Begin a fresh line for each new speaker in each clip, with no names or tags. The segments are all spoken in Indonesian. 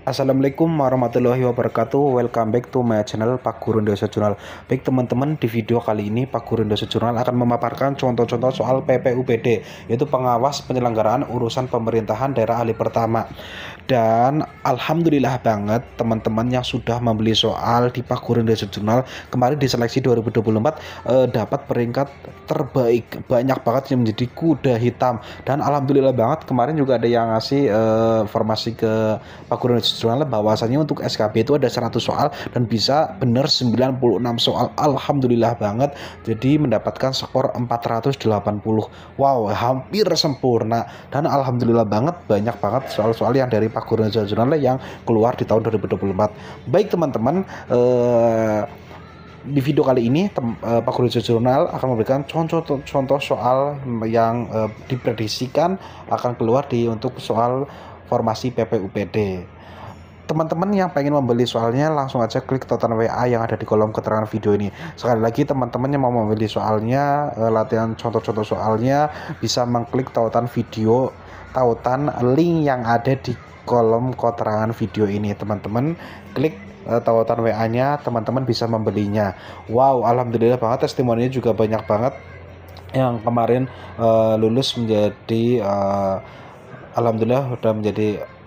Assalamualaikum warahmatullahi wabarakatuh. Welcome back to my channel Pak Guru Indonesia Jurnal. Baik teman-teman, di video kali ini Pak Guru Indonesia Jurnal akan memaparkan contoh-contoh soal PPUPD, yaitu pengawas penyelenggaraan urusan pemerintahan daerah ahli pertama. Dan alhamdulillah banget teman-teman yang sudah membeli soal di Pak Guru Indonesia Jurnal kemarin di seleksi 2024 dapat peringkat terbaik. Banyak banget yang menjadi kuda hitam. Dan alhamdulillah banget kemarin juga ada yang ngasih informasi ke Pak Guru Indonesia Jurnal bahwasanya untuk SKB itu ada 100 soal dan bisa benar 96 soal. Alhamdulillah banget. Jadi mendapatkan skor 480. Wow, hampir sempurna. Dan alhamdulillah banget banyak banget soal-soal yang dari Pak Guru Indonesia Jurnal yang keluar di tahun 2024. Baik teman-teman, di video kali ini Pak Guru Indonesia Jurnal akan memberikan contoh soal yang diprediksikan akan keluar untuk soal formasi PPUPD. Teman-teman yang pengen membeli soalnya langsung aja klik tautan WA yang ada di kolom keterangan video ini. Sekali lagi teman-teman yang mau membeli soalnya, latihan contoh-contoh soalnya, bisa mengklik tautan link yang ada di kolom keterangan video ini. Teman-teman klik tautan WA-nya, teman-teman bisa membelinya. Wow, alhamdulillah banget, testimoninya juga banyak banget yang kemarin lulus menjadi alhamdulillah udah menjadi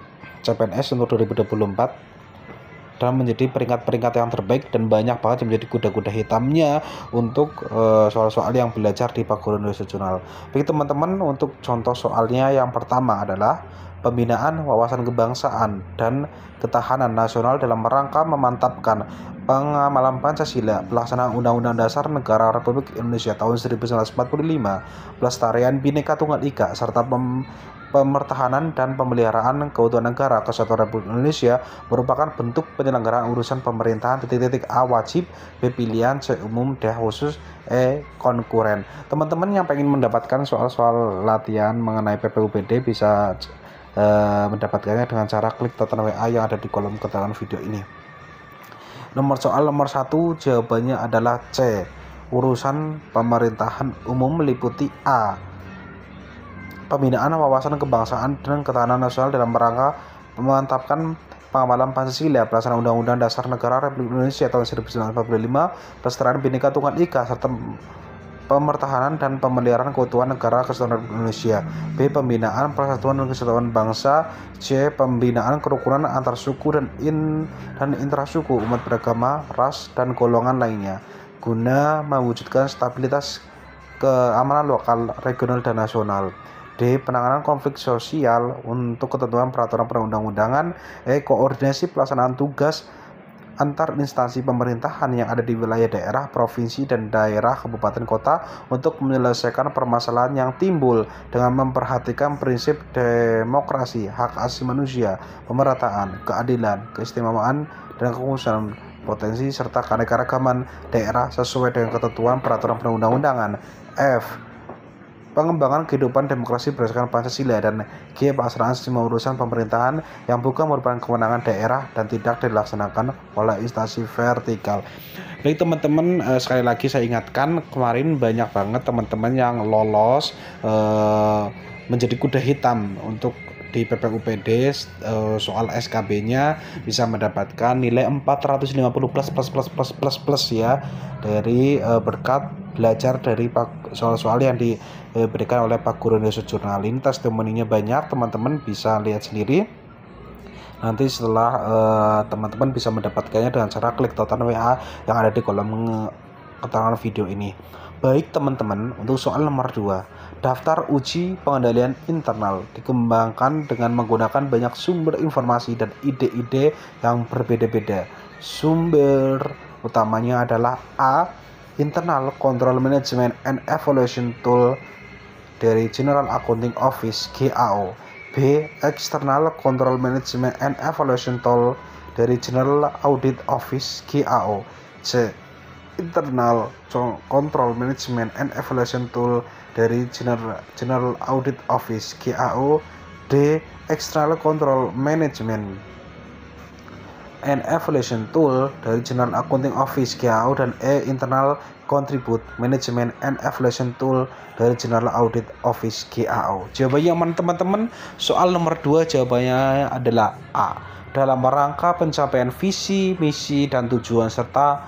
CPNS untuk 2024 dan menjadi peringkat-peringkat yang terbaik, dan banyak banget yang menjadi kuda-kuda hitamnya untuk soal-soal yang belajar di Pak Guru Indonesia Jurnal. Bagi teman-teman, untuk contoh soalnya yang pertama adalah pembinaan wawasan kebangsaan dan ketahanan nasional dalam rangka memantapkan pengamalan Pancasila, pelaksanaan Undang-Undang Dasar Negara Republik Indonesia tahun 1945, pelestarian Bhinneka Tunggal Ika, serta pemertahanan dan pemeliharaan keutuhan negara kesatuan Republik Indonesia merupakan bentuk penyelenggaraan urusan pemerintahan A wajib, B pilihan, C umum, D khusus, E konkuren. Teman-teman yang pengen mendapatkan soal-soal latihan mengenai PPUPD bisa mendapatkannya dengan cara klik tautan WA yang ada di kolom keterangan video ini. Soal nomor 1 jawabannya adalah C. Urusan pemerintahan umum meliputi A. Pembinaan wawasan kebangsaan dan ketahanan nasional dalam rangka memantapkan pengamalan Pancasila, pelaksanaan Undang-Undang Dasar Negara Republik Indonesia tahun 1945, pelestarian Bhinneka Tunggal Ika, serta pemertahanan dan pemeliharaan keutuhan negara kesatuan Republik Indonesia. B. Pembinaan persatuan dan kesatuan bangsa. C. Pembinaan kerukunan antar suku dan intrasuku, umat beragama, ras, dan golongan lainnya, guna mewujudkan stabilitas keamanan lokal, regional, dan nasional. D. Penanganan konflik sosial untuk ketentuan peraturan perundang-undangan. E. Koordinasi pelaksanaan tugas antar instansi pemerintahan yang ada di wilayah daerah, provinsi, dan daerah kabupaten kota untuk menyelesaikan permasalahan yang timbul dengan memperhatikan prinsip demokrasi, hak asasi manusia, pemerataan, keadilan, keistimewaan, dan kekhususan potensi serta keanekaragaman daerah sesuai dengan ketentuan peraturan perundang-undangan. F. Pengembangan kehidupan demokrasi berdasarkan Pancasila, dan G. Pelaksanaan semua urusan pemerintahan yang bukan merupakan kewenangan daerah dan tidak dilaksanakan oleh instansi vertikal. Baik teman-teman, sekali lagi saya ingatkan, kemarin banyak banget teman-teman yang lolos menjadi kuda hitam untuk di PPUPD. Soal SKB-nya bisa mendapatkan nilai 450 plus ya, dari berkat belajar dari soal-soal yang diberikan oleh Pak Guru Indonesia Jurnal. Ini testimoninya banyak, teman-teman bisa lihat sendiri. Nanti setelah teman-teman bisa mendapatkannya dengan cara klik tautan WA yang ada di kolom keterangan video ini. Baik teman-teman, untuk soal nomor 2, daftar uji pengendalian internal dikembangkan dengan menggunakan banyak sumber informasi dan ide-ide yang berbeda-beda. Sumber utamanya adalah A. Internal Control Management and Evaluation Tool dari General Accounting Office (GAO). B. External Control Management and Evaluation Tool dari General Audit Office (GAO). C. Internal Control Management and Evaluation Tool dari General Audit Office (GAO). D. External Control Management and Evaluation Tool dari General Accounting Office GAO, dan E. Internal Contribute Management and Evaluation Tool dari General Audit Office GAO. Jawabannya yang mana teman-teman? Soal nomor 2 jawabannya adalah A. Dalam rangka pencapaian visi, misi, dan tujuan serta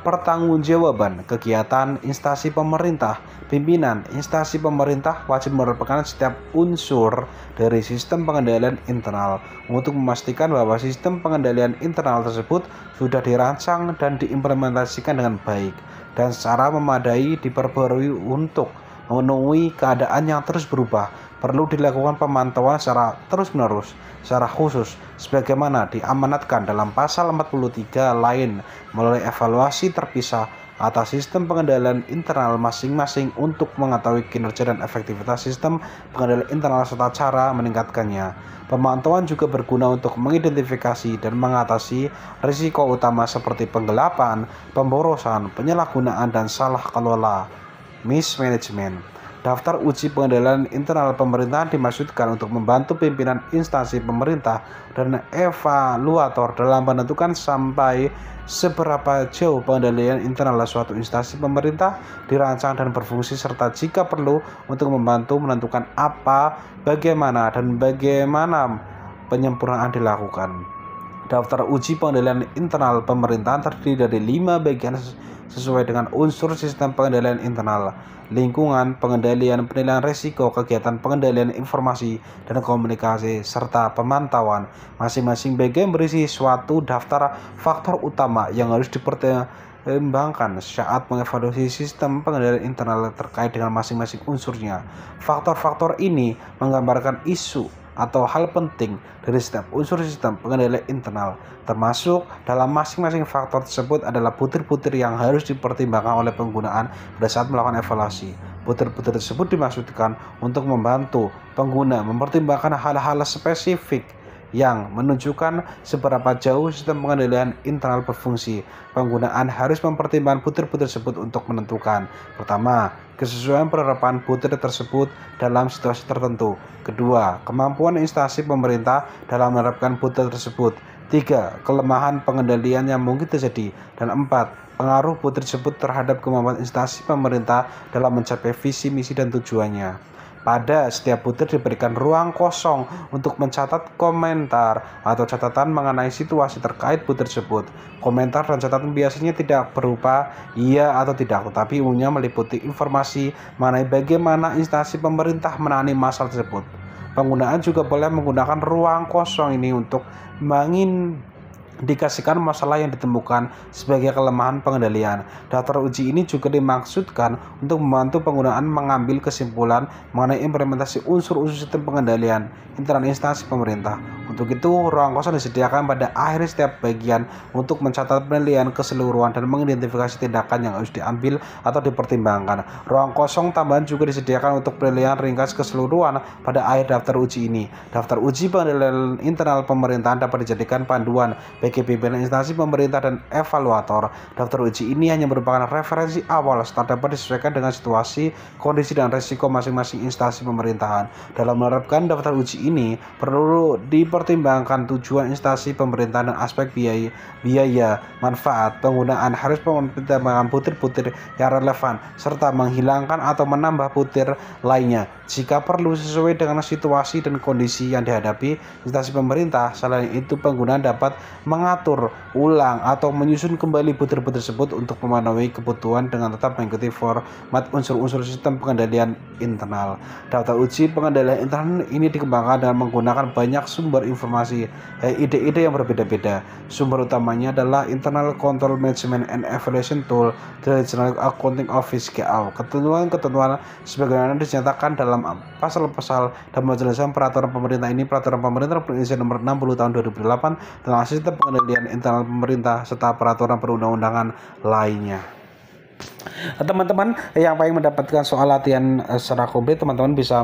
pertanggungjawaban kegiatan instansi pemerintah, pimpinan instansi pemerintah wajib merupakan setiap unsur dari sistem pengendalian internal untuk memastikan bahwa sistem pengendalian internal tersebut sudah dirancang dan diimplementasikan dengan baik dan secara memadai diperbarui untuk memenuhi keadaan yang terus berubah. Perlu dilakukan pemantauan secara terus-menerus, secara khusus, sebagaimana diamanatkan dalam pasal 43 lain melalui evaluasi terpisah atas sistem pengendalian internal masing-masing untuk mengetahui kinerja dan efektivitas sistem pengendalian internal serta cara meningkatkannya. Pemantauan juga berguna untuk mengidentifikasi dan mengatasi risiko utama seperti penggelapan, pemborosan, penyalahgunaan, dan salah kelola mismanagement. Daftar uji pengendalian internal pemerintahan dimaksudkan untuk membantu pimpinan instansi pemerintah dan evaluator dalam menentukan sampai seberapa jauh pengendalian internal suatu instansi pemerintah dirancang dan berfungsi, serta jika perlu untuk membantu menentukan apa, bagaimana, dan bagaimana penyempurnaan dilakukan. Daftar uji pengendalian internal pemerintahan terdiri dari 5 bagian sesuai dengan unsur sistem pengendalian internal: lingkungan, pengendalian, penilaian risiko, kegiatan pengendalian informasi dan komunikasi, serta pemantauan. Masing-masing bagian berisi suatu daftar faktor utama yang harus dipertimbangkan saat mengevaluasi sistem pengendalian internal terkait dengan masing-masing unsurnya. Faktor-faktor ini menggambarkan isu atau hal penting dari setiap unsur sistem pengendalian internal. Termasuk dalam masing-masing faktor tersebut adalah butir-butir yang harus dipertimbangkan oleh penggunaan pada saat melakukan evaluasi. Butir-butir tersebut dimaksudkan untuk membantu pengguna mempertimbangkan hal-hal spesifik yang menunjukkan seberapa jauh sistem pengendalian internal berfungsi. Penggunaan harus mempertimbangkan butir-butir tersebut untuk menentukan: pertama, kesesuaian penerapan butir tersebut dalam situasi tertentu; kedua, kemampuan instansi pemerintah dalam menerapkan butir tersebut; tiga, kelemahan pengendalian yang mungkin terjadi; dan empat, pengaruh butir tersebut terhadap kemampuan instansi pemerintah dalam mencapai visi, misi, dan tujuannya. Pada setiap butir diberikan ruang kosong untuk mencatat komentar atau catatan mengenai situasi terkait butir tersebut. Komentar dan catatan biasanya tidak berupa iya atau tidak, tetapi umumnya meliputi informasi mengenai bagaimana instansi pemerintah menangani masalah tersebut. Penggunaan juga boleh menggunakan ruang kosong ini untuk mengindikasikan masalah yang ditemukan sebagai kelemahan pengendalian. Daftar uji ini juga dimaksudkan untuk membantu penggunaan mengambil kesimpulan mengenai implementasi unsur-unsur sistem pengendalian internal instansi pemerintah. Untuk itu, ruang kosong disediakan pada akhir setiap bagian untuk mencatat penilaian keseluruhan dan mengidentifikasi tindakan yang harus diambil atau dipertimbangkan. Ruang kosong tambahan juga disediakan untuk penilaian ringkas keseluruhan pada akhir daftar uji ini. Daftar uji pengendalian internal pemerintahan dapat dijadikan panduan bagi pimpinan instansi pemerintah dan evaluator. Daftar uji ini hanya merupakan referensi awal serta dapat disesuaikan dengan situasi, kondisi, dan risiko masing-masing instansi pemerintahan. Dalam menerapkan daftar uji ini, perlu dipertimbangkan tujuan instansi pemerintahan dan aspek biaya, manfaat. Penggunaan harus mempertimbangkan butir-butir yang relevan serta menghilangkan atau menambah butir lainnya jika perlu sesuai dengan situasi dan kondisi yang dihadapi instansi pemerintah. Selain itu, penggunaan dapat mengatur ulang atau menyusun kembali butir-butir tersebut untuk memenuhi kebutuhan dengan tetap mengikuti format unsur-unsur sistem pengendalian internal. Daftar uji pengendalian internal ini dikembangkan dengan menggunakan banyak sumber informasi, ide-ide yang berbeda-beda. Sumber utamanya adalah Internal Control Management and Evaluation Tool dari General Accounting Office GAO. Ketentuan-ketentuan sebagaimana dinyatakan dalam pasal-pasal dan penjelasan peraturan pemerintah ini, peraturan pemerintah Indonesia nomor 60 tahun 2008 tentang sistem pengendalian internal pemerintah serta peraturan perundang-undangan lainnya. Teman-teman yang ingin mendapatkan soal latihan secara komplit, teman-teman bisa